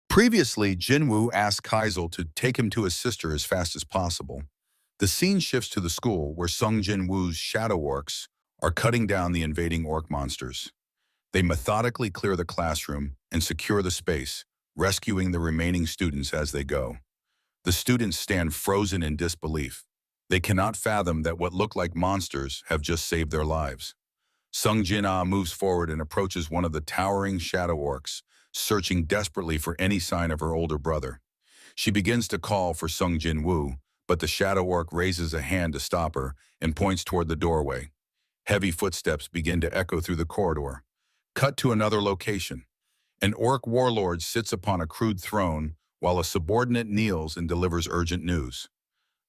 Previously, Jinwoo asked Kaisel to take him to his sister as fast as possible. The scene shifts to the school where Sung Jinwoo's shadow orcs are cutting down the invading orc monsters. They methodically clear the classroom and secure the space, rescuing the remaining students as they go. The students stand frozen in disbelief. They cannot fathom that what look like monsters have just saved their lives. Sung Jin-ah moves forward and approaches one of the towering shadow orcs, searching desperately for any sign of her older brother. She begins to call for Sung Jin-woo, but the shadow orc raises a hand to stop her and points toward the doorway. Heavy footsteps begin to echo through the corridor. Cut to another location. An orc warlord sits upon a crude throne while a subordinate kneels and delivers urgent news.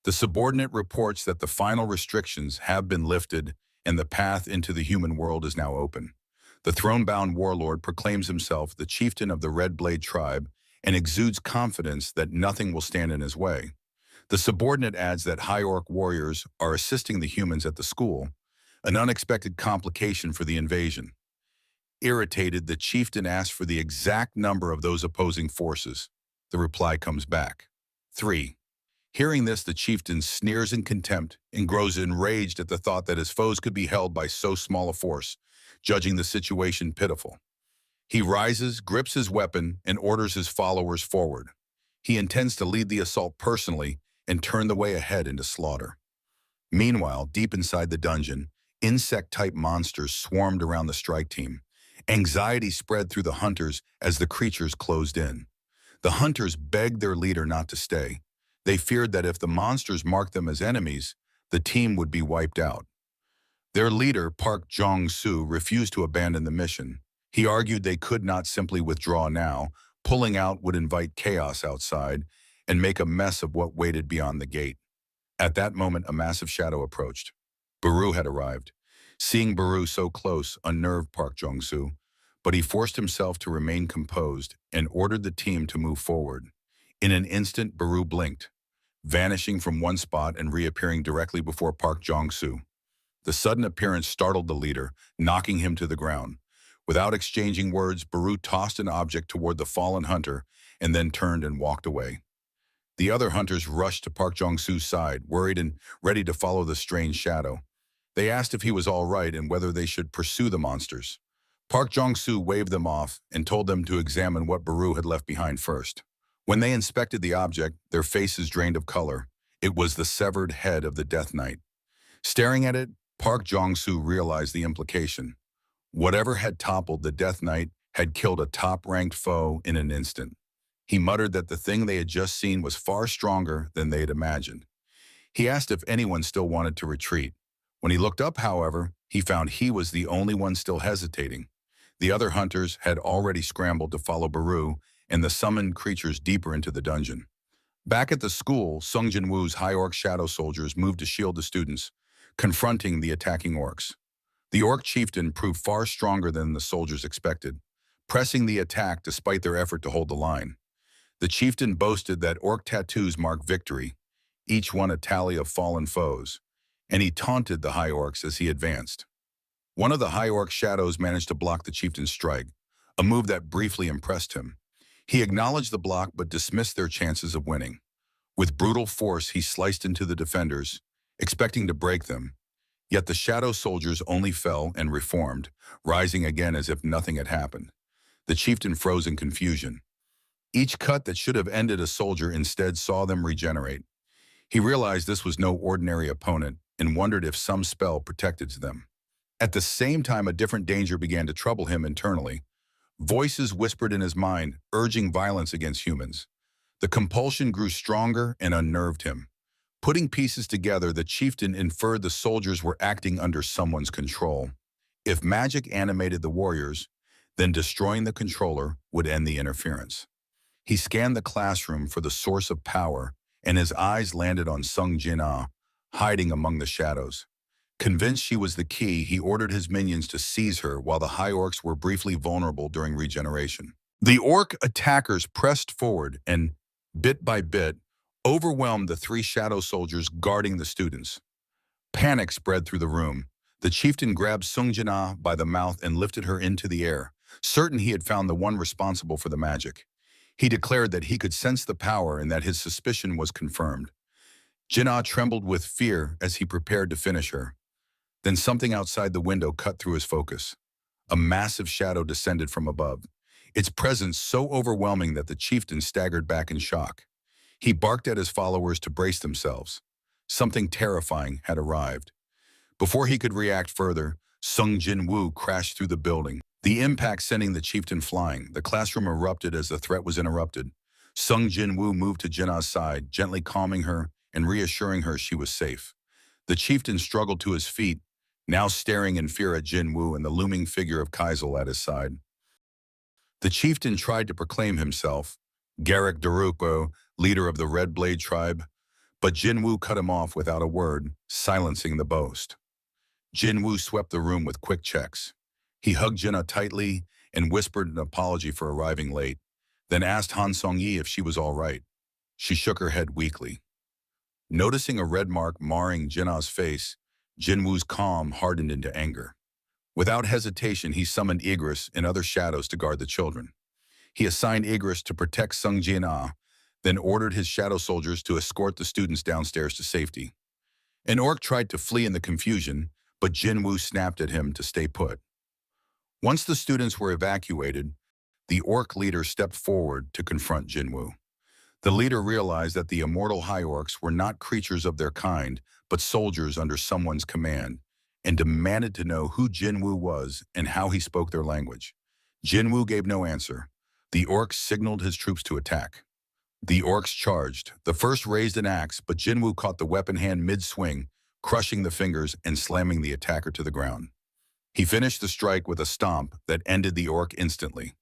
The subordinate reports that the final restrictions have been lifted and the path into the human world is now open. The throne-bound warlord proclaims himself the chieftain of the Red Blade tribe and exudes confidence that nothing will stand in his way. The subordinate adds that high orc warriors are assisting the humans at the school, an unexpected complication for the invasion. Irritated, the chieftain asks for the exact number of those opposing forces. The reply comes back: 3. Hearing this, the chieftain sneers in contempt and grows enraged at the thought that his foes could be held by so small a force, judging the situation pitiful. He rises, grips his weapon, and orders his followers forward. He intends to lead the assault personally and turn the way ahead into slaughter. Meanwhile, deep inside the dungeon, insect-type monsters swarmed around the strike team. Anxiety spread through the hunters as the creatures closed in. The hunters begged their leader not to stay. They feared that if the monsters marked them as enemies, the team would be wiped out. Their leader, Park Jong-soo, refused to abandon the mission. He argued they could not simply withdraw now. Pulling out would invite chaos outside and make a mess of what waited beyond the gate. At that moment, a massive shadow approached. Baru had arrived. Seeing Baru so close unnerved Park Jong-soo, but he forced himself to remain composed and ordered the team to move forward. In an instant, Baru blinked, vanishing from one spot and reappearing directly before Park Jong-soo. The sudden appearance startled the leader, knocking him to the ground. Without exchanging words, Baru tossed an object toward the fallen hunter and then turned and walked away. The other hunters rushed to Park Jong-soo's side, worried and ready to follow the strange shadow. They asked if he was all right and whether they should pursue the monsters. Park Jong-soo waved them off and told them to examine what Baru had left behind first. When they inspected the object, their faces drained of color. It was the severed head of the Death Knight. Staring at it, Park Jong-soo realized the implication. Whatever had toppled the Death Knight had killed a top-ranked foe in an instant. He muttered that the thing they had just seen was far stronger than they had imagined. He asked if anyone still wanted to retreat. When he looked up, however, he found he was the only one still hesitating. The other hunters had already scrambled to follow Baru and the summoned creatures deeper into the dungeon. Back at the school, Sung Jin-woo's high orc shadow soldiers moved to shield the students, confronting the attacking orcs. The orc chieftain proved far stronger than the soldiers expected, pressing the attack despite their effort to hold the line. The chieftain boasted that orc tattoos mark victory, each one a tally of fallen foes, and he taunted the high orcs as he advanced. One of the high orc shadows managed to block the chieftain's strike, a move that briefly impressed him. He acknowledged the block but dismissed their chances of winning. With brutal force, he sliced into the defenders, expecting to break them. Yet the shadow soldiers only fell and reformed, rising again as if nothing had happened. The chieftain froze in confusion. Each cut that should have ended a soldier instead saw them regenerate. He realized this was no ordinary opponent and wondered if some spell protected them. At the same time, a different danger began to trouble him internally. Voices whispered in his mind, urging violence against humans. The compulsion grew stronger and unnerved him. Putting pieces together, the chieftain inferred the soldiers were acting under someone's control. If magic animated the warriors, then destroying the controller would end the interference. He scanned the classroom for the source of power, and his eyes landed on Sung Jin-ah, hiding among the shadows. Convinced she was the key, he ordered his minions to seize her while the high orcs were briefly vulnerable during regeneration. The orc attackers pressed forward and, bit by bit, overwhelmed the three shadow soldiers guarding the students. Panic spread through the room. The chieftain grabbed Sung Jin-ah by the mouth and lifted her into the air, certain he had found the one responsible for the magic. He declared that he could sense the power and that his suspicion was confirmed. Jinwoo trembled with fear as he prepared to finish her. Then something outside the window cut through his focus. A massive shadow descended from above, its presence so overwhelming that the chieftain staggered back in shock. He barked at his followers to brace themselves. Something terrifying had arrived. Before he could react further, Sung Jinwoo crashed through the building, the impact sending the chieftain flying. The classroom erupted as the threat was interrupted. Sung Jinwoo moved to Jinwoo's side, gently calming her and reassuring her she was safe. The chieftain struggled to his feet, now staring in fear at Jinwoo and the looming figure of Kaisel at his side. The chieftain tried to proclaim himself, Garrick Daruko, leader of the Red Blade tribe, but Jinwoo cut him off without a word, silencing the boast. Jinwoo swept the room with quick checks. He hugged Jinwoo tightly and whispered an apology for arriving late, then asked Han Song-yi if she was all right. She shook her head weakly. Noticing a red mark marring Jinwoo's face, Jinwoo's calm hardened into anger. Without hesitation, he summoned Igris and other shadows to guard the children. He assigned Igris to protect Sung Jinwoo, then ordered his shadow soldiers to escort the students downstairs to safety. An orc tried to flee in the confusion, but Jinwoo snapped at him to stay put. Once the students were evacuated, the orc leader stepped forward to confront Jinwoo. The leader realized that the immortal high orcs were not creatures of their kind, but soldiers under someone's command, and demanded to know who Jinwoo was and how he spoke their language. Jinwoo gave no answer. The orcs signaled his troops to attack. The orcs charged. The first raised an axe, but Jinwoo caught the weapon hand mid-swing, crushing the fingers and slamming the attacker to the ground. He finished the strike with a stomp that ended the orc instantly.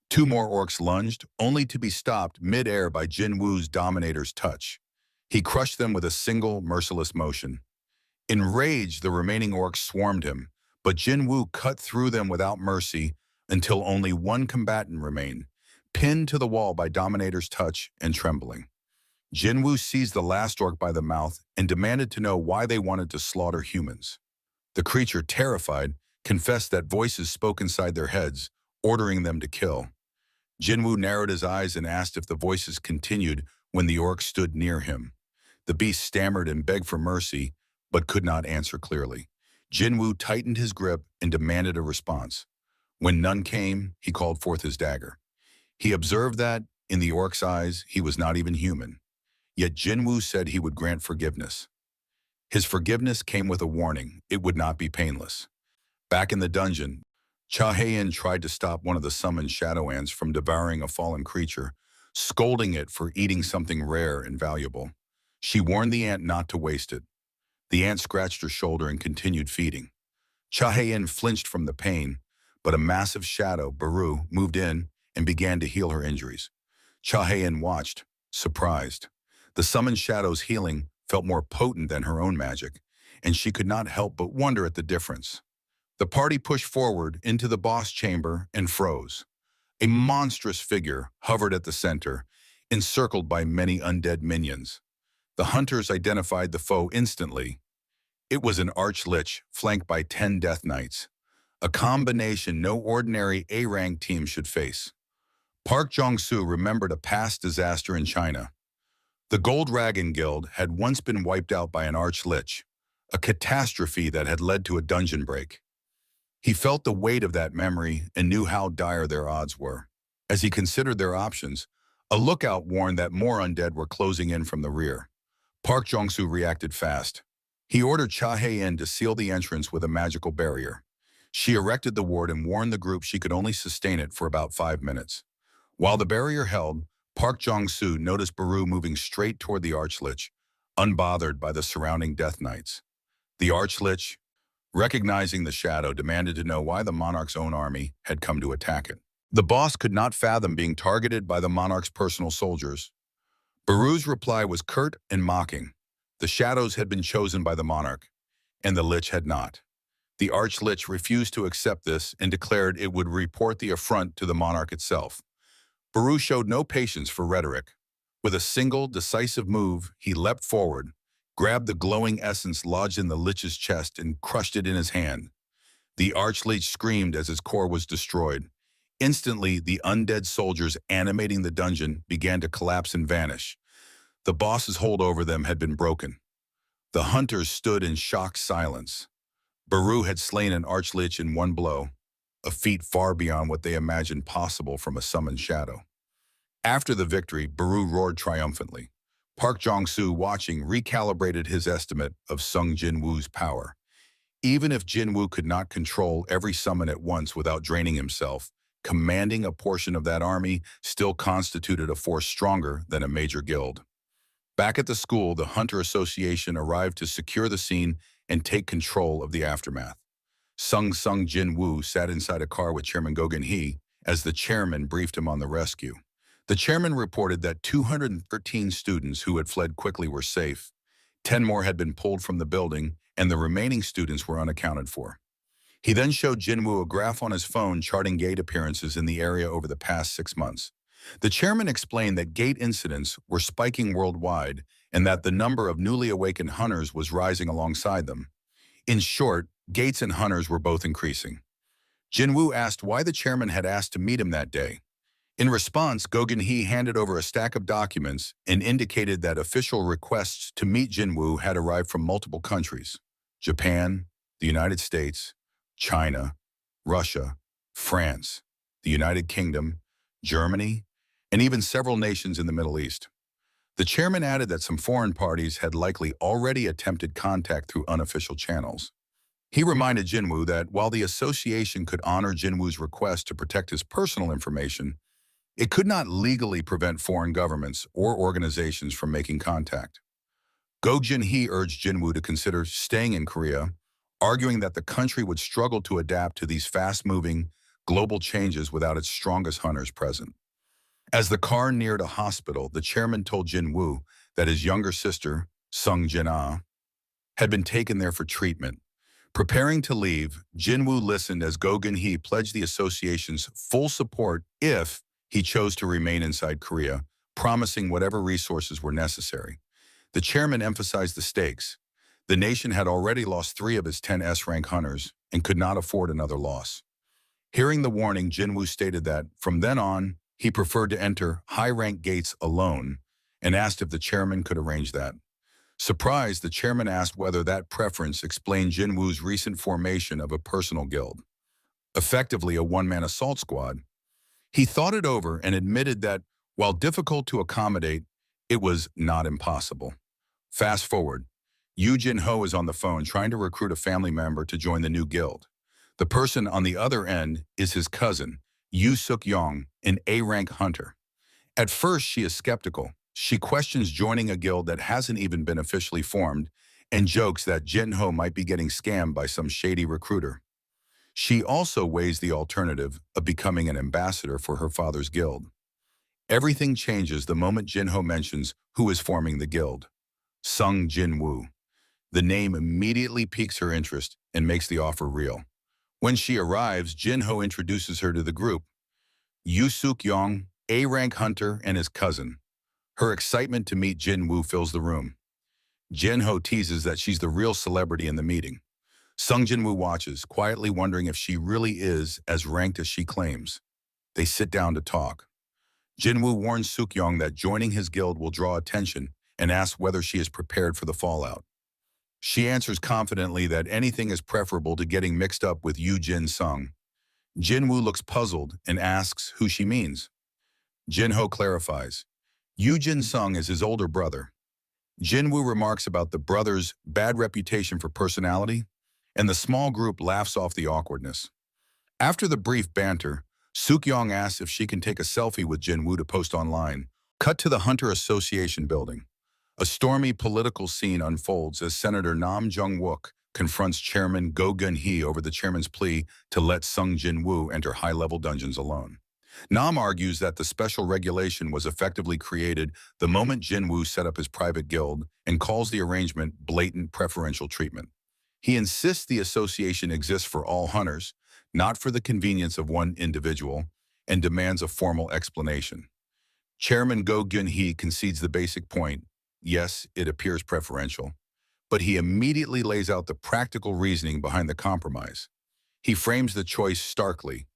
Two more orcs lunged, only to be stopped mid-air by Jinwoo's dominator's touch. He crushed them with a single, merciless motion. Enraged, the remaining orcs swarmed him, but Jinwoo cut through them without mercy until only one combatant remained, pinned to the wall by Dominator's touch and trembling. Jinwoo seized the last orc by the mouth and demanded to know why they wanted to slaughter humans. The creature, terrified, confessed that voices spoke inside their heads, ordering them to kill. Jinwoo narrowed his eyes and asked if the voices continued when the orc stood near him. The beast stammered and begged for mercy, but could not answer clearly. Jinwoo tightened his grip and demanded a response. When none came, he called forth his dagger. He observed that, in the orc's eyes, he was not even human. Yet Jinwoo said he would grant forgiveness. His forgiveness came with a warning: it would not be painless. Back in the dungeon, Cha Hae-in tried to stop one of the summoned shadow ants from devouring a fallen creature, scolding it for eating something rare and valuable. She warned the ant not to waste it. The ant scratched her shoulder and continued feeding. Cha Hae-in flinched from the pain, but a massive shadow, Baru, moved in and began to heal her injuries. Cha Hae-in watched, surprised. The summoned shadow's healing felt more potent than her own magic, and she could not help but wonder at the difference. The party pushed forward into the boss chamber and froze. A monstrous figure hovered at the center, encircled by many undead minions. The hunters identified the foe instantly. It was an arch-lich flanked by 10 death knights, a combination no ordinary A-rank team should face. Park Jong-soo remembered a past disaster in China. The Gold Dragon Guild had once been wiped out by an arch-lich, a catastrophe that had led to a dungeon break. He felt the weight of that memory and knew how dire their odds were. As he considered their options, a lookout warned that more undead were closing in from the rear. Park Jong-soo reacted fast. He ordered Cha Hae-in to seal the entrance with a magical barrier. She erected the ward and warned the group she could only sustain it for about 5 minutes. While the barrier held, Park Jong-soo noticed Baru moving straight toward the Archlich, unbothered by the surrounding Death Knights. The Archlich, recognizing the shadow, demanded to know why the Monarch's own army had come to attack it. The boss could not fathom being targeted by the Monarch's personal soldiers. Baru's reply was curt and mocking. The shadows had been chosen by the Monarch, and the Lich had not. The Arch-Lich refused to accept this and declared it would report the affront to the Monarch itself. Baru showed no patience for rhetoric. With a single, decisive move, he leapt forward, grabbed the glowing essence lodged in the Lich's chest and crushed it in his hand. The Arch-Lich screamed as his core was destroyed. Instantly, the undead soldiers animating the dungeon began to collapse and vanish. The boss's hold over them had been broken. The hunters stood in shocked silence. Baru had slain an archlich in one blow, a feat far beyond what they imagined possible from a summoned shadow. After the victory, Baru roared triumphantly. Park Jong-soo, watching, recalibrated his estimate of Sung Jinwoo's power. Even if Jinwoo could not control every summon at once without draining himself, commanding a portion of that army still constituted a force stronger than a major guild. Back at the school, the Hunter Association arrived to secure the scene and take control of the aftermath. Sung Jinwoo sat inside a car with Chairman Go Gun-hee as the chairman briefed him on the rescue. The chairman reported that 213 students who had fled quickly were safe. 10 more had been pulled from the building, and the remaining students were unaccounted for. He then showed Jinwoo a graph on his phone charting gate appearances in the area over the past 6 months. The chairman explained that gate incidents were spiking worldwide and that the number of newly awakened hunters was rising alongside them. In short, gates and hunters were both increasing. Jinwoo asked why the chairman had asked to meet him that day. In response, Go Gun-hee handed over a stack of documents and indicated that official requests to meet Jinwoo had arrived from multiple countries: Japan, the United States, China, Russia, France, the United Kingdom, Germany, and even several nations in the Middle East. The chairman added that some foreign parties had likely already attempted contact through unofficial channels. He reminded Jinwoo that while the association could honor Jinwoo's request to protect his personal information, it could not legally prevent foreign governments or organizations from making contact. Go Gun-hee urged Jinwoo to consider staying in Korea, arguing that the country would struggle to adapt to these fast-moving, global changes without its strongest hunters present. As the car neared a hospital, the chairman told Jinwoo that his younger sister, Sung Jin-ah, had been taken there for treatment. Preparing to leave, Jinwoo listened as Go Gun-hee pledged the association's full support if he chose to remain inside Korea, promising whatever resources were necessary. The chairman emphasized the stakes. The nation had already lost 3 of its 10 S-rank hunters and could not afford another loss. Hearing the warning, Jinwoo stated that, from then on, he preferred to enter high-rank gates alone and asked if the chairman could arrange that. Surprised, the chairman asked whether that preference explained Jinwoo's recent formation of a personal guild, effectively a one-man assault squad. He thought it over and admitted that, while difficult to accommodate, it was not impossible. Fast forward, Yoo Jin-ho is on the phone trying to recruit a family member to join the new guild. The person on the other end is his cousin, Yoo Suk-yong, an A-rank hunter. At first, she is skeptical. She questions joining a guild that hasn't even been officially formed and jokes that Jin-ho might be getting scammed by some shady recruiter. She also weighs the alternative of becoming an ambassador for her father's guild. Everything changes the moment Jin-ho mentions who is forming the guild: Sung Jinwoo. The name immediately piques her interest and makes the offer real. When she arrives, Jin-ho introduces her to the group: Yoo Suk-yong, A-rank hunter, and his cousin. Her excitement to meet Jinwoo fills the room. Jin-ho teases that she's the real celebrity in the meeting. Sung Jinwoo watches, quietly wondering if she really is as ranked as she claims. They sit down to talk. Jinwoo warns Suk-yong that joining his guild will draw attention and asks whether she is prepared for the fallout. She answers confidently that anything is preferable to getting mixed up with Yoo Jin-sung. Jinwoo looks puzzled and asks who she means. Jin-ho clarifies. Yoo Jin-sung is his older brother. Jinwoo remarks about the brother's bad reputation for personality, and the small group laughs off the awkwardness. After the brief banter, Suk-yong asks if she can take a selfie with Jinwoo to post online. Cut to the Hunter Association building. A stormy political scene unfolds as Senator Nam Jung-wook confronts Chairman Go Gun-hee over the chairman's plea to let Sung Jinwoo enter high-level dungeons alone. Nam argues that the special regulation was effectively created the moment Jinwoo set up his private guild and calls the arrangement blatant preferential treatment. He insists the association exists for all hunters, not for the convenience of one individual, and demands a formal explanation. Chairman Go Gun-hee concedes the basic point: yes, it appears preferential, but he immediately lays out the practical reasoning behind the compromise. He frames the choice starkly: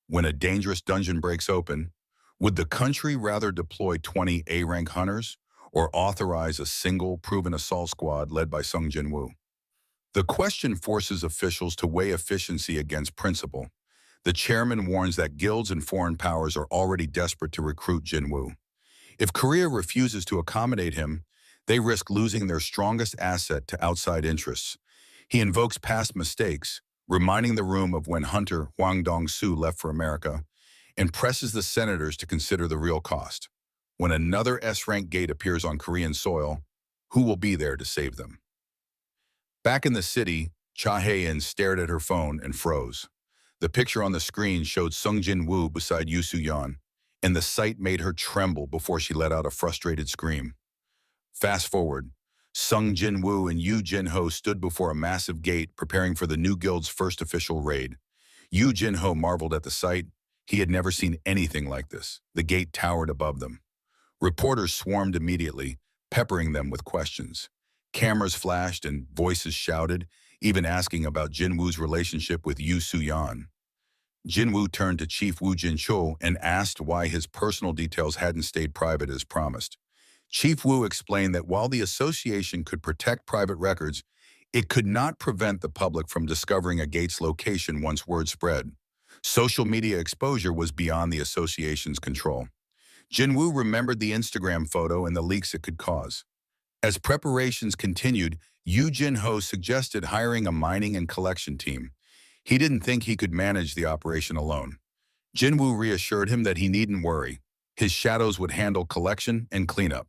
When a dangerous dungeon breaks open, would the country rather deploy 20 A-rank hunters or authorize a single proven assault squad led by Sung Jinwoo? The question forces officials to weigh efficiency against principle. The chairman warns that guilds and foreign powers are already desperate to recruit Jinwoo. If Korea refuses to accommodate him, they risk losing their strongest asset to outside interests. He invokes past mistakes, reminding the room of when Hunter Hwang Dong-soo left for America, and presses the senators to consider the real cost. When another S-rank gate appears on Korean soil, who will be there to save them? Back in the city, Cha Hae-in stared at her phone and froze. The picture on the screen showed Sung Jin-woo beside Yoo Soo-yeon, and the sight made her tremble before she let out a frustrated scream. Fast forward, Sung Jin-woo and Yoo Jin-ho stood before a massive gate preparing for the new guild's first official raid. Yoo Jin-ho marveled at the sight. He had never seen anything like this. The gate towered above them. Reporters swarmed immediately, peppering them with questions. Cameras flashed and voices shouted, even asking about Jinwoo's relationship with Yoo Soo-yeon. Jinwoo turned to Chief Woo Jin-chul and asked why his personal details hadn't stayed private as promised. Chief Woo explained that while the association could protect private records, it could not prevent the public from discovering a gate's location once word spread. Social media exposure was beyond the association's control. Jinwoo remembered the Instagram photo and the leaks it could cause. As preparations continued, Yoo Jin-ho suggested hiring a mining and collection team. He didn't think he could manage the operation alone. Jinwoo reassured him that he needn't worry. His shadows would handle collection and cleanup.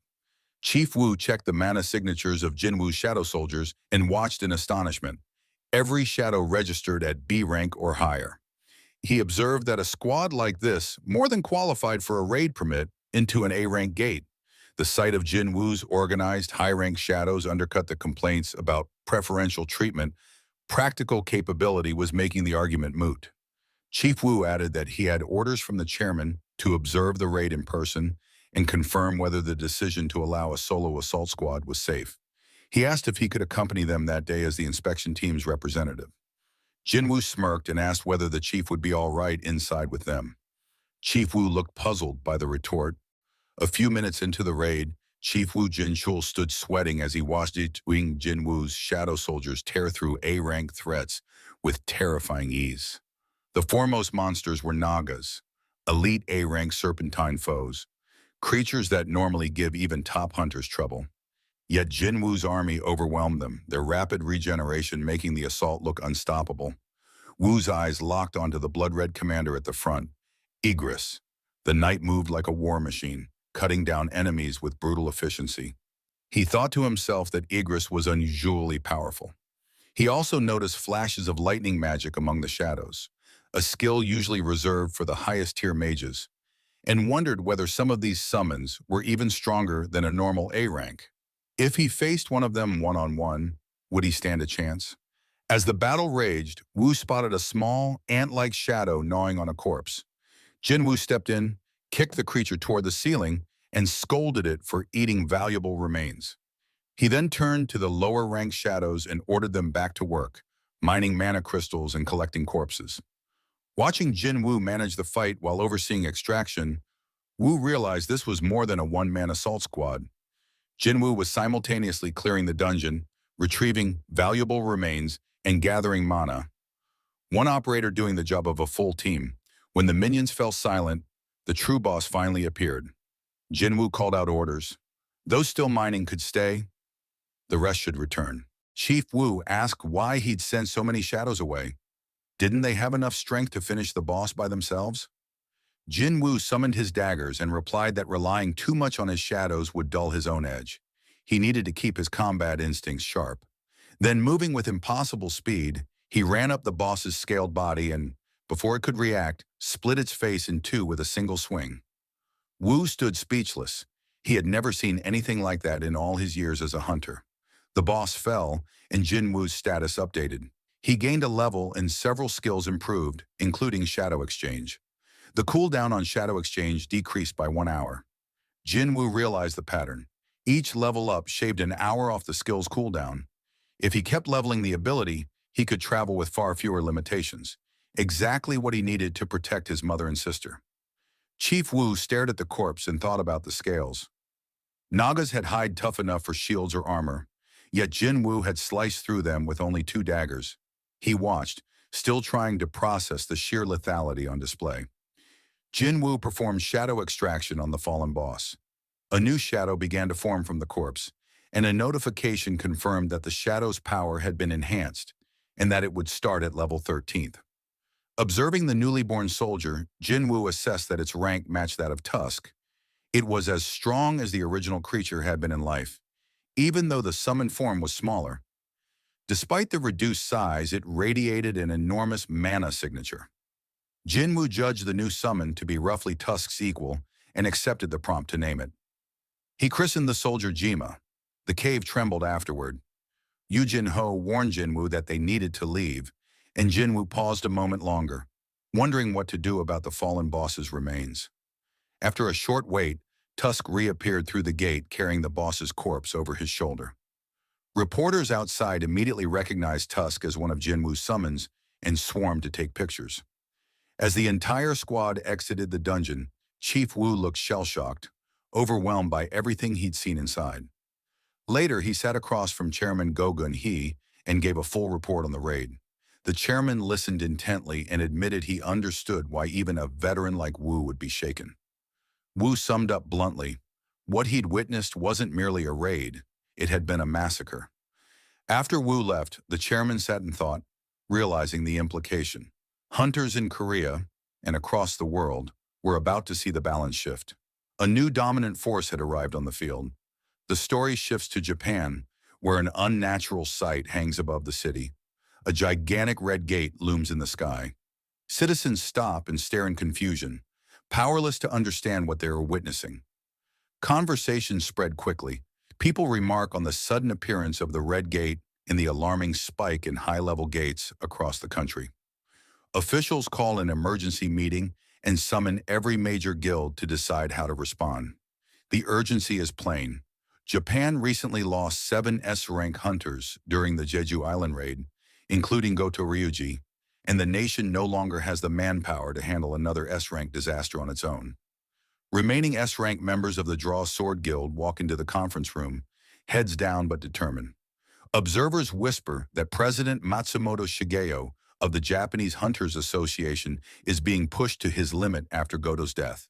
Chief Woo checked the mana signatures of Jinwoo's shadow soldiers and watched in astonishment. Every shadow registered at B rank or higher. He observed that a squad like this more than qualified for a raid permit into an A-rank gate. The sight of Jinwoo's organized high-rank shadows undercut the complaints about preferential treatment. Practical capability was making the argument moot. Chief Woo added that he had orders from the chairman to observe the raid in person and confirm whether the decision to allow a solo assault squad was safe. He asked if he could accompany them that day as the inspection team's representative. Jinwoo smirked and asked whether the chief would be all right inside with them. Chief Woo looked puzzled by the retort. A few minutes into the raid, Chief Woo Jin-chul stood sweating as he watched Jinwoo's shadow soldiers tear through A-rank threats with terrifying ease. The foremost monsters were Nagas, elite A-rank serpentine foes, creatures that normally give even top hunters trouble. Yet Jinwoo's army overwhelmed them, their rapid regeneration making the assault look unstoppable. Woo's eyes locked onto the blood-red commander at the front, Igris. The knight moved like a war machine, cutting down enemies with brutal efficiency. He thought to himself that Igris was unusually powerful. He also noticed flashes of lightning magic among the shadows, a skill usually reserved for the highest-tier mages, and wondered whether some of these summons were even stronger than a normal A-rank. If he faced one of them one-on-one, would he stand a chance? As the battle raged, Woo spotted a small, ant-like shadow gnawing on a corpse. Jinwoo stepped in, kicked the creature toward the ceiling, and scolded it for eating valuable remains. He then turned to the lower-ranked shadows and ordered them back to work, mining mana crystals and collecting corpses. Watching Jinwoo manage the fight while overseeing extraction, Woo realized this was more than a one-man assault squad. Jinwoo was simultaneously clearing the dungeon, retrieving valuable remains, and gathering mana. One operator doing the job of a full team. When the minions fell silent, the true boss finally appeared. Jinwoo called out orders. Those still mining could stay. The rest should return. Chief Woo asked why he'd sent so many shadows away. Didn't they have enough strength to finish the boss by themselves? Jinwoo summoned his daggers and replied that relying too much on his shadows would dull his own edge. He needed to keep his combat instincts sharp. Then, moving with impossible speed, he ran up the boss's scaled body and, before it could react, split its face in two with a single swing. Woo stood speechless. He had never seen anything like that in all his years as a hunter. The boss fell, and Jinwoo's status updated. He gained a level and several skills improved, including Shadow Exchange. The cooldown on Shadow Exchange decreased by 1 hour. Jinwoo realized the pattern. Each level up shaved an hour off the skill's cooldown. If he kept leveling the ability, he could travel with far fewer limitations. exactly what he needed to protect his mother and sister. Chief Wu stared at the corpse and thought about the scales. Nagas had hide tough enough for shields or armor, yet Jinwoo had sliced through them with only 2 daggers. He watched, still trying to process the sheer lethality on display. Jinwoo performed shadow extraction on the fallen boss. A new shadow began to form from the corpse, and a notification confirmed that the shadow's power had been enhanced, and that it would start at level 13th. Observing the newly born soldier, Jinwoo assessed that its rank matched that of Tusk. It was as strong as the original creature had been in life, even though the summoned form was smaller. Despite the reduced size, it radiated an enormous mana signature. Jinwoo judged the new summon to be roughly Tusk's equal and accepted the prompt to name it. He christened the soldier Jima. The cave trembled afterward. Yu Jin-ho warned Jinwoo that they needed to leave, and Jinwoo paused a moment longer, wondering what to do about the fallen boss's remains. After a short wait, Tusk reappeared through the gate carrying the boss's corpse over his shoulder. Reporters outside immediately recognized Tusk as one of Jinwoo's summons and swarmed to take pictures. As the entire squad exited the dungeon, Chief Wu looked shell-shocked, overwhelmed by everything he'd seen inside. Later, he sat across from Chairman Go Gun-hee and gave a full report on the raid. The chairman listened intently and admitted he understood why even a veteran like Wu would be shaken. Wu summed up bluntly, what he'd witnessed wasn't merely a raid, it had been a massacre. After Wu left, the chairman sat and thought, realizing the implication. Hunters in Korea, and across the world, were about to see the balance shift. A new dominant force had arrived on the field. The story shifts to Japan, where an unnatural sight hangs above the city. A gigantic red gate looms in the sky. Citizens stop and stare in confusion, powerless to understand what they are witnessing. Conversations spread quickly. People remark on the sudden appearance of the red gate and the alarming spike in high-level gates across the country. Officials call an emergency meeting and summon every major guild to decide how to respond. The urgency is plain. Japan recently lost 7 S-rank hunters during the Jeju Island raid, including Goto Ryuji, and the nation no longer has the manpower to handle another S-rank disaster on its own. Remaining S-rank members of the Draw Sword Guild walk into the conference room, heads down but determined. Observers whisper that President Matsumoto Shigeo of the Japanese Hunters Association is being pushed to his limit after Goto's death.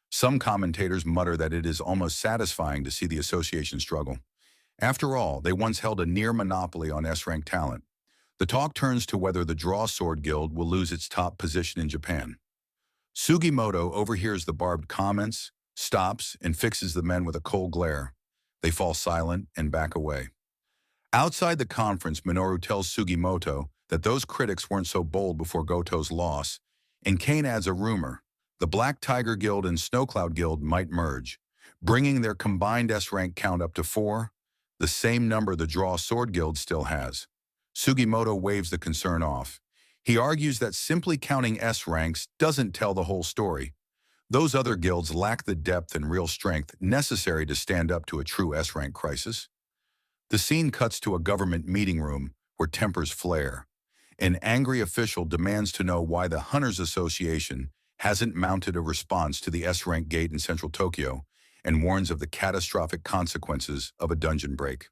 Some commentators mutter that it is almost satisfying to see the association struggle. After all, they once held a near monopoly on S-rank talent. The talk turns to whether the Draw Sword Guild will lose its top position in Japan. Sugimoto overhears the barbed comments, stops, and fixes the men with a cold glare. They fall silent and back away. Outside the conference, Minoru tells Sugimoto that those critics weren't so bold before Goto's loss, and Kane adds a rumor. The Black Tiger Guild and Snowcloud Guild might merge, bringing their combined S-rank count up to 4, the same number the Draw Sword Guild still has. Sugimoto waves the concern off. He argues that simply counting S-ranks doesn't tell the whole story. Those other guilds lack the depth and real strength necessary to stand up to a true S-rank crisis. The scene cuts to a government meeting room where tempers flare. An angry official demands to know why the Hunters Association hasn't mounted a response to the S-rank gate in central Tokyo and warns of the catastrophic consequences of a dungeon break.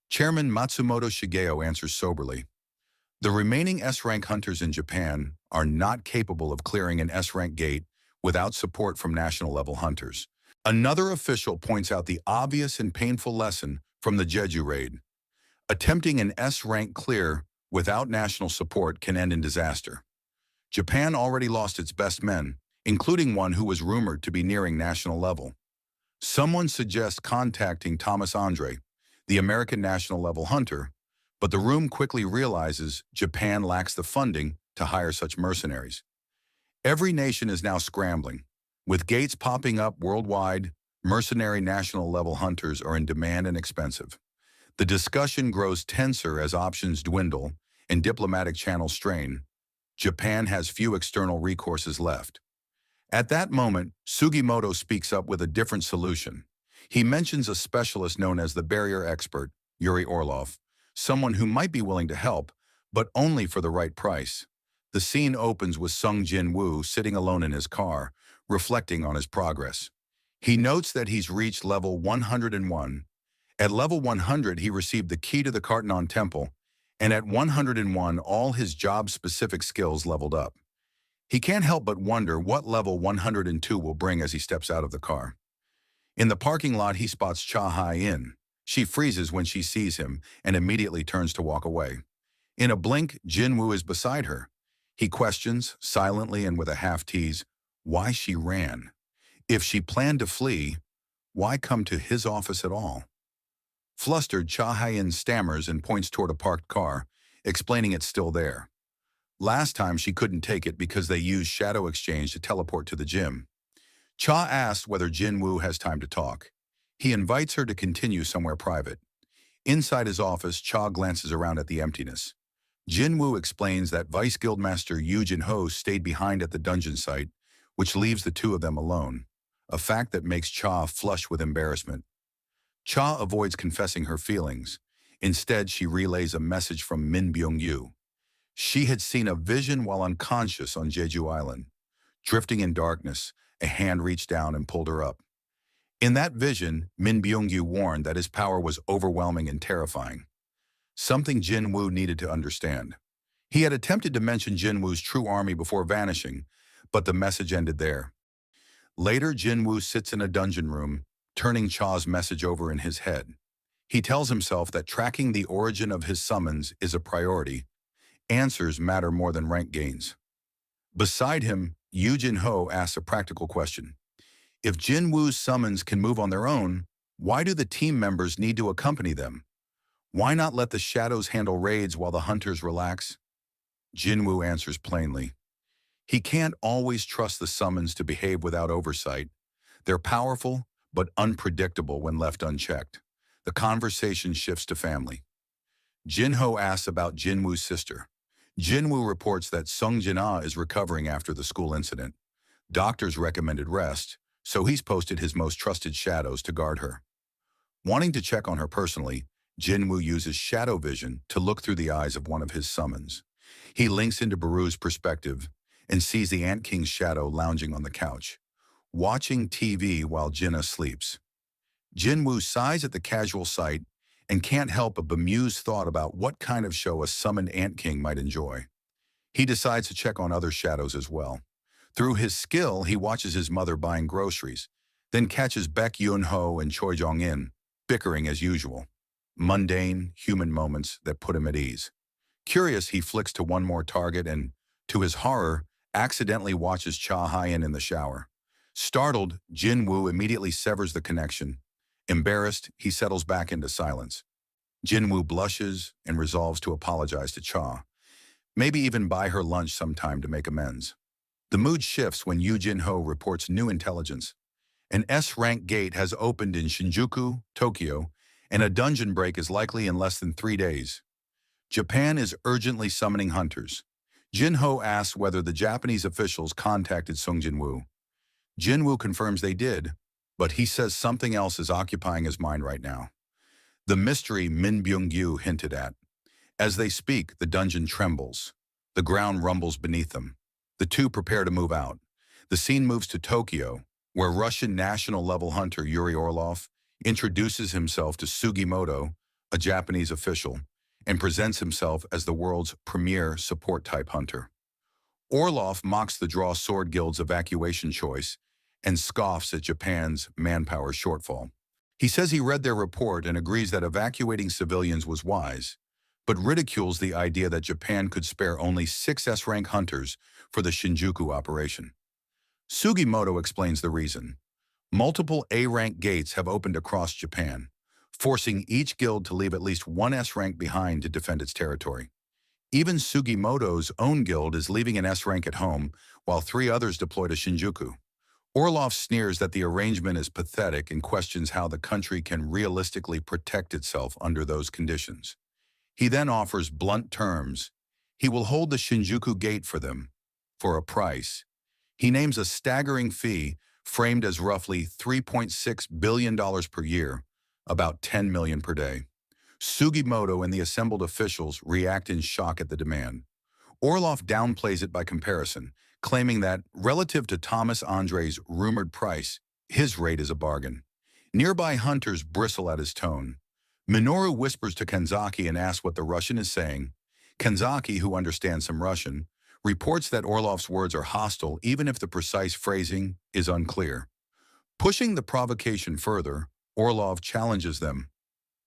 Chairman Matsumoto Shigeo answers soberly. The remaining S-rank hunters in Japan are not capable of clearing an S-rank gate without support from national-level hunters. Another official points out the obvious and painful lesson from the Jeju raid. Attempting an S-rank clear without national support can end in disaster. Japan already lost its best men, including one who was rumored to be nearing national level. Someone suggests contacting Thomas Andre, the American national-level hunter, but the room quickly realizes Japan lacks the funding to hire such mercenaries. Every nation is now scrambling. With gates popping up worldwide, mercenary national-level hunters are in demand and expensive. The discussion grows tenser as options dwindle and diplomatic channels strain. Japan has few external recourses left. At that moment, Sugimoto speaks up with a different solution. He mentions a specialist known as the barrier expert, Yuri Orlov, someone who might be willing to help, but only for the right price. The scene opens with Sung Jinwoo sitting alone in his car, reflecting on his progress. He notes that he's reached level 101. At level 100, he received the key to the Kartanon Temple, and at 101, all his job-specific skills leveled up. He can't help but wonder what level 102 will bring as he steps out of the car. In the parking lot, he spots Cha Hai-in. She freezes when she sees him and immediately turns to walk away. In a blink, Jinwoo is beside her. He questions, silently and with a half-tease, why she ran. If she planned to flee, why come to his office at all? Flustered, Cha Hai-in stammers and points toward a parked car, explaining it's still there. Last time she couldn't take it because they used shadow exchange to teleport to the gym. Cha asks whether Jinwoo has time to talk. He invites her to continue somewhere private. Inside his office, Cha glances around at the emptiness. Jinwoo explains that Vice Guildmaster Yu Jin-ho stayed behind at the dungeon site, which leaves the two of them alone, a fact that makes Cha flush with embarrassment. Cha avoids confessing her feelings. Instead, she relays a message from Min Byung-yu. She had seen a vision while unconscious on Jeju Island. Drifting in darkness, a hand reached down and pulled her up. In that vision, Min Byung-yu warned that his power was overwhelming and terrifying. Something Jinwoo needed to understand. He had attempted to mention Jinwoo's true army before vanishing, but the message ended there. Later, Jinwoo sits in a dungeon room, turning Cha's message over in his head. He tells himself that tracking the origin of his summons is a priority. Answers matter more than rank gains. Beside him, Yu Jin-ho asks a practical question. If Jinwoo's summons can move on their own, why do the team members need to accompany them? Why not let the shadows handle raids while the hunters relax? Jinwoo answers plainly. He can't always trust the summons to behave without oversight. They're powerful, but unpredictable when left unchecked. The conversation shifts to family. Jin-ho asks about Jinwoo's sister. Jinwoo reports that Sung Jin-ah is recovering after the school incident. Doctors recommended rest, so he's posted his most trusted shadows to guard her. Wanting to check on her personally, Jinwoo uses shadow vision to look through the eyes of one of his summons. He links into Baru's perspective and sees the Ant King's shadow lounging on the couch, watching TV while Jinna sleeps. Jinwoo sighs at the casual sight and can't help a bemused thought about what kind of show a summoned Ant King might enjoy. He decides to check on other shadows as well. Through his skill, he watches his mother buying groceries, then catches Baek Yun-ho and Choi Jong-in bickering as usual. Mundane, human moments that put him at ease. Curious, he flicks to one more target and, to his horror, accidentally watches Cha Hai-in in the shower. Startled, Jinwoo immediately severs the connection. Embarrassed, he settles back into silence. Jinwoo blushes and resolves to apologize to Cha. Maybe even buy her lunch sometime to make amends. The mood shifts when Yu Jin-ho reports new intelligence. An S-rank gate has opened in Shinjuku, Tokyo, and a dungeon break is likely in less than 3 days. Japan is urgently summoning hunters. Jin-ho asks whether the Japanese officials contacted Sung Jinwoo. Jinwoo confirms they did, but he says something else is occupying his mind right now. The mystery Min Byung-yu hinted at. As they speak, the dungeon trembles. The ground rumbles beneath them. The two prepare to move out. The scene moves to Tokyo, where Russian national-level hunter Yuri Orlov introduces himself to Sugimoto, a Japanese official, and presents himself as the world's premier support-type hunter. Orlov mocks the Draw Sword Guild's evacuation choice and scoffs at Japan's manpower shortfall. He says he read their report and agrees that evacuating civilians was wise, but ridicules the idea that Japan could spare only 6 S-rank hunters for the Shinjuku operation. Sugimoto explains the reason. Multiple A-rank gates have opened across Japan, forcing each guild to leave at least 1 S-rank behind to defend its territory. Even Sugimoto's own guild is leaving an S-rank at home, while 3 others deploy to Shinjuku. Orlov sneers that the arrangement is pathetic and questions how the country can realistically protect itself under those conditions. He then offers blunt terms. He will hold the Shinjuku gate for them, for a price. He names a staggering fee, framed as roughly $3.6 billion per year, about $10 million per day. Sugimoto and the assembled officials react in shock at the demand. Orlov downplays it by comparison, claiming that, relative to Thomas Andre's rumored price, his rate is a bargain. Nearby hunters bristle at his tone. Minoru whispers to Kanzaki and asks what the Russian is saying. Kanzaki, who understands some Russian, reports that Orlov's words are hostile even if the precise phrasing is unclear. Pushing the provocation further, Orlov challenges them.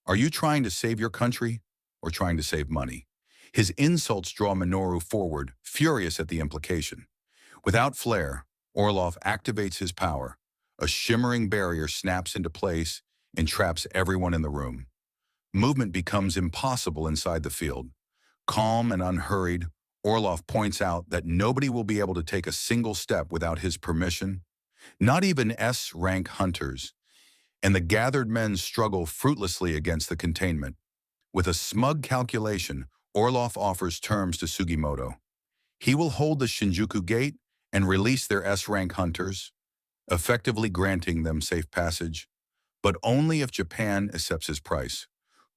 Are you trying to save your country or trying to save money? His insults draw Minoru forward, furious at the implication. Without flair, Orlov activates his power. A shimmering barrier snaps into place and traps everyone in the room. Movement becomes impossible inside the field. Calm and unhurried, Orlov points out that nobody will be able to take a single step without his permission, not even S-rank hunters, and the gathered men struggle fruitlessly against the containment. With a smug calculation, Orlov offers terms to Sugimoto. He will hold the Shinjuku Gate and release their S-rank hunters, effectively granting them safe passage, but only if Japan accepts his price.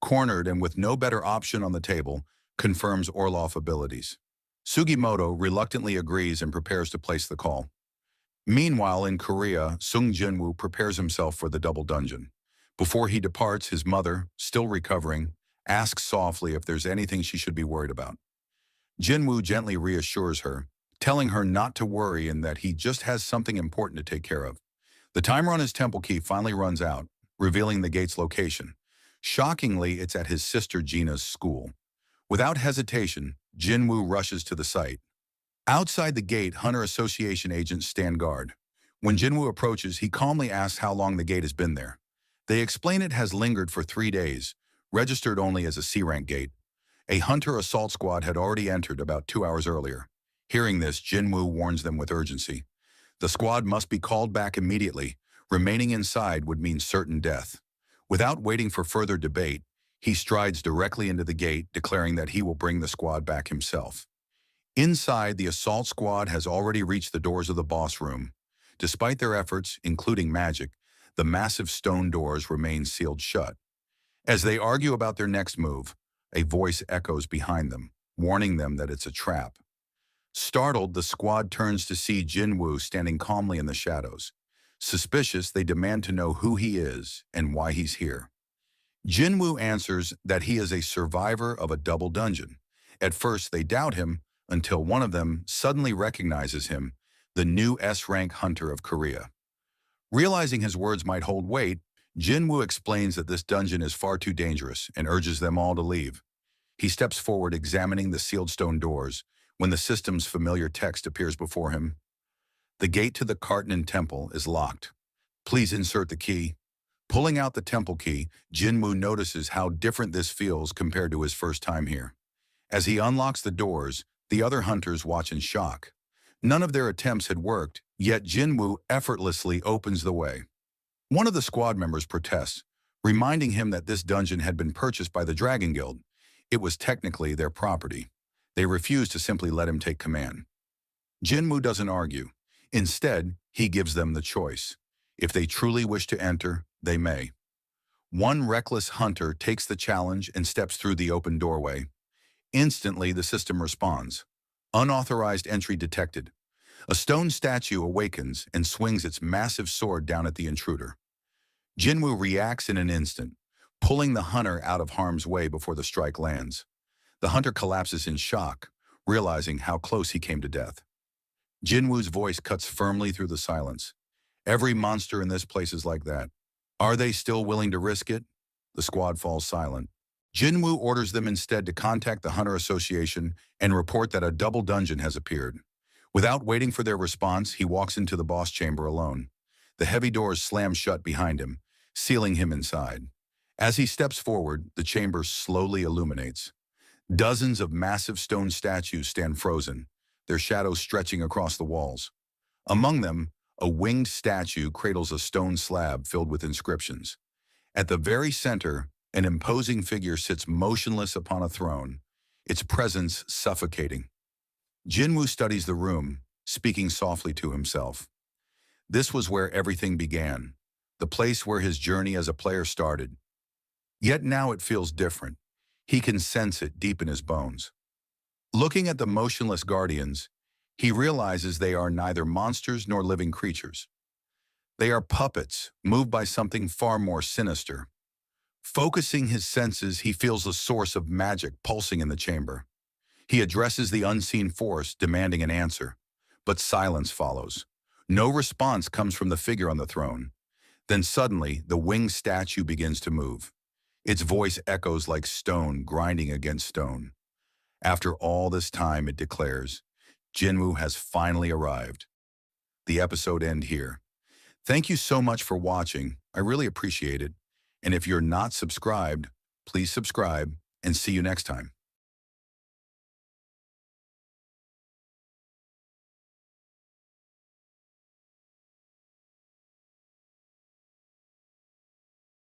Cornered and with no better option on the table, confirms Orlov's abilities. Sugimoto reluctantly agrees and prepares to place the call. Meanwhile, in Korea, Jinwoo prepares himself for the double dungeon. Before he departs, his mother, still recovering, asks softly if there's anything she should be worried about. Jinwoo gently reassures her, telling her not to worry and that he just has something important to take care of. The timer on his temple key finally runs out, revealing the gate's location. Shockingly, it's at his sister Gina's school. Without hesitation, Jinwoo rushes to the site. Outside the gate, Hunter Association agents stand guard. When Jinwoo approaches, he calmly asks how long the gate has been there. They explain it has lingered for 3 days, registered only as a C-rank gate. A Hunter assault squad had already entered about 2 hours earlier. Hearing this, Jinwoo warns them with urgency. The squad must be called back immediately. Remaining inside would mean certain death. Without waiting for further debate, he strides directly into the gate, declaring that he will bring the squad back himself. Inside, the assault squad has already reached the doors of the boss room. Despite their efforts, including magic, the massive stone doors remain sealed shut. As they argue about their next move, a voice echoes behind them, warning them that it's a trap. Startled, the squad turns to see Jinwoo standing calmly in the shadows. Suspicious, they demand to know who he is and why he's here. Jinwoo answers that he is a survivor of a double dungeon. At first, they doubt him until one of them suddenly recognizes him, the new S-rank hunter of Korea. Realizing his words might hold weight, Jinwoo explains that this dungeon is far too dangerous and urges them all to leave. He steps forward, examining the sealed stone doors, when the system's familiar text appears before him. The gate to the Kartanen Temple is locked. Please insert the key. Pulling out the temple key, Jinwoo notices how different this feels compared to his first time here. As he unlocks the doors, the other hunters watch in shock. None of their attempts had worked, yet Jinwoo effortlessly opens the way. One of the squad members protests, reminding him that this dungeon had been purchased by the Dragon Guild. It was technically their property. They refuse to simply let him take command. Jinwoo doesn't argue. Instead, he gives them the choice. If they truly wish to enter, they may. One reckless hunter takes the challenge and steps through the open doorway. Instantly, the system responds. Unauthorized entry detected. A stone statue awakens and swings its massive sword down at the intruder. Jinwoo reacts in an instant, pulling the hunter out of harm's way before the strike lands. The hunter collapses in shock, realizing how close he came to death. Jinwoo's voice cuts firmly through the silence. Every monster in this place is like that. Are they still willing to risk it? The squad falls silent. Jinwoo orders them instead to contact the Hunter Association and report that a double dungeon has appeared. Without waiting for their response, he walks into the boss chamber alone. The heavy doors slam shut behind him, sealing him inside. As he steps forward, the chamber slowly illuminates. Dozens of massive stone statues stand frozen, their shadows stretching across the walls. Among them, a winged statue cradles a stone slab filled with inscriptions. At the very center, an imposing figure sits motionless upon a throne, its presence suffocating. Jinwoo studies the room, speaking softly to himself. This was where everything began, the place where his journey as a player started. Yet now it feels different. He can sense it deep in his bones. Looking at the motionless guardians, he realizes they are neither monsters nor living creatures. They are puppets, moved by something far more sinister. Focusing his senses, he feels a source of magic pulsing in the chamber. He addresses the unseen force, demanding an answer. But silence follows. No response comes from the figure on the throne. Then suddenly, the winged statue begins to move. Its voice echoes like stone grinding against stone. After all this time, it declares, Jinwoo has finally arrived. The episode ends here. Thank you so much for watching. I really appreciate it. And if you're not subscribed, please subscribe and see you next time.